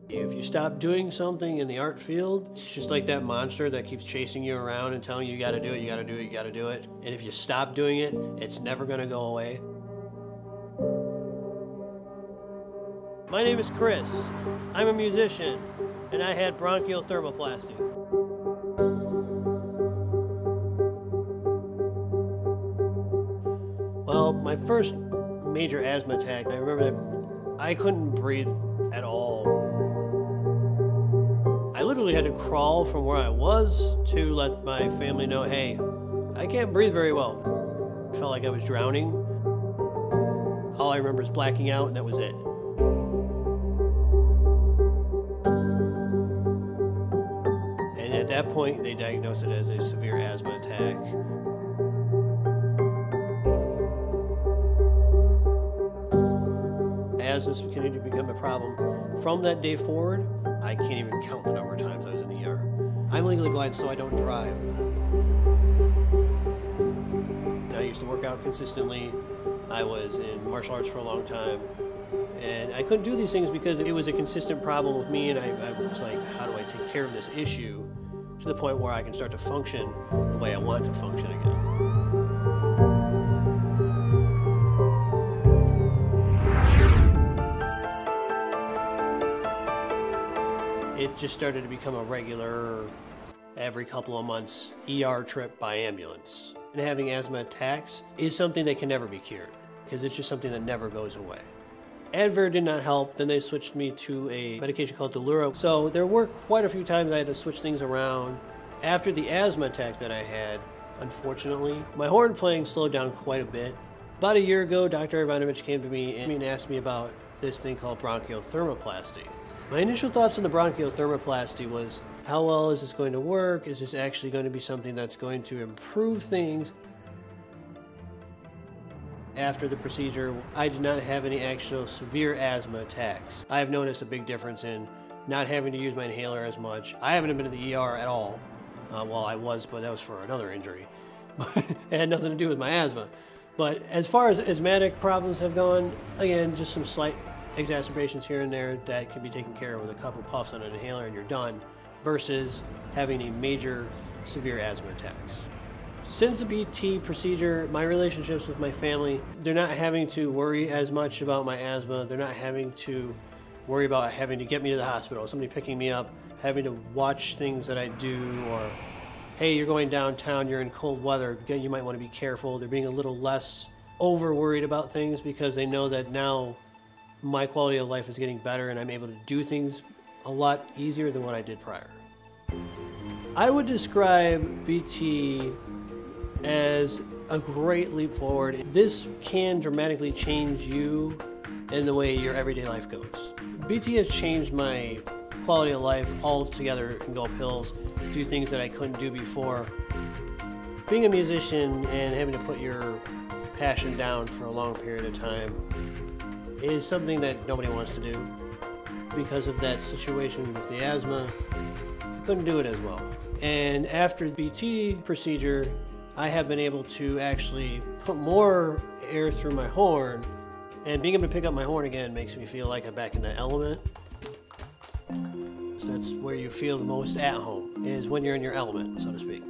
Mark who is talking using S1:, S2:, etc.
S1: If you stop doing something in the art field, it's just like that monster that keeps chasing you around and telling you you gotta do it, you gotta do it, you gotta do it. And if you stop doing it, it's never gonna go away. My name is Chris. I'm a musician, and I had bronchial thermoplasty. Well, my first major asthma attack, I remember that I couldn't breathe at all. I literally had to crawl from where I was to let my family know, hey, I can't breathe very well. I felt like I was drowning. All I remember is blacking out, and that was it. And at that point, they diagnosed it as a severe asthma attack. Asthma's continued to become a problem. From that day forward, I can't even count the number of times I was in the ER. I'm legally blind, so I don't drive. I used to work out consistently. I was in martial arts for a long time. And I couldn't do these things because it was a consistent problem with me, and I was like, how do I take care of this issue to the point where I can start to function the way I want to function again? It just started to become a regular, every couple of months, ER trip by ambulance. And having asthma attacks is something that can never be cured, because it's just something that never goes away. Advair did not help. Then they switched me to a medication called Delura. So there were quite a few times I had to switch things around. After the asthma attack that I had, unfortunately, my horn playing slowed down quite a bit. About a year ago, Dr. Ivanovich came to me and asked me about this thing called bronchial thermoplasty. My initial thoughts on the bronchial thermoplasty was, how well is this going to work? Is this actually going to be something that's going to improve things? After the procedure, I did not have any actual severe asthma attacks. I have noticed a big difference in not having to use my inhaler as much. I haven't been in the ER at all. Well, I was, but that was for another injury. It had nothing to do with my asthma. But as far as asthmatic problems have gone, again, just some slight exacerbations here and there that can be taken care of with a couple puffs on an inhaler and you're done, versus having a major severe asthma attacks. Since the BT procedure, my relationships with my family, they're not having to worry as much about my asthma. They're not having to worry about having to get me to the hospital, somebody picking me up, having to watch things that I do, or hey, you're going downtown, you're in cold weather, you might want to be careful. They're being a little less over worried about things because they know that now my quality of life is getting better and I'm able to do things a lot easier than what I did prior. I would describe BT as a great leap forward. This can dramatically change you and the way your everyday life goes. BT has changed my quality of life altogether. I can go up hills, do things that I couldn't do before. Being a musician and having to put your passion down for a long period of time is something that nobody wants to do. Because of that situation with the asthma, I couldn't do it as well. And after the BT procedure, I have been able to actually put more air through my horn, and being able to pick up my horn again makes me feel like I'm back in that element. So that's where you feel the most at home, is when you're in your element, so to speak.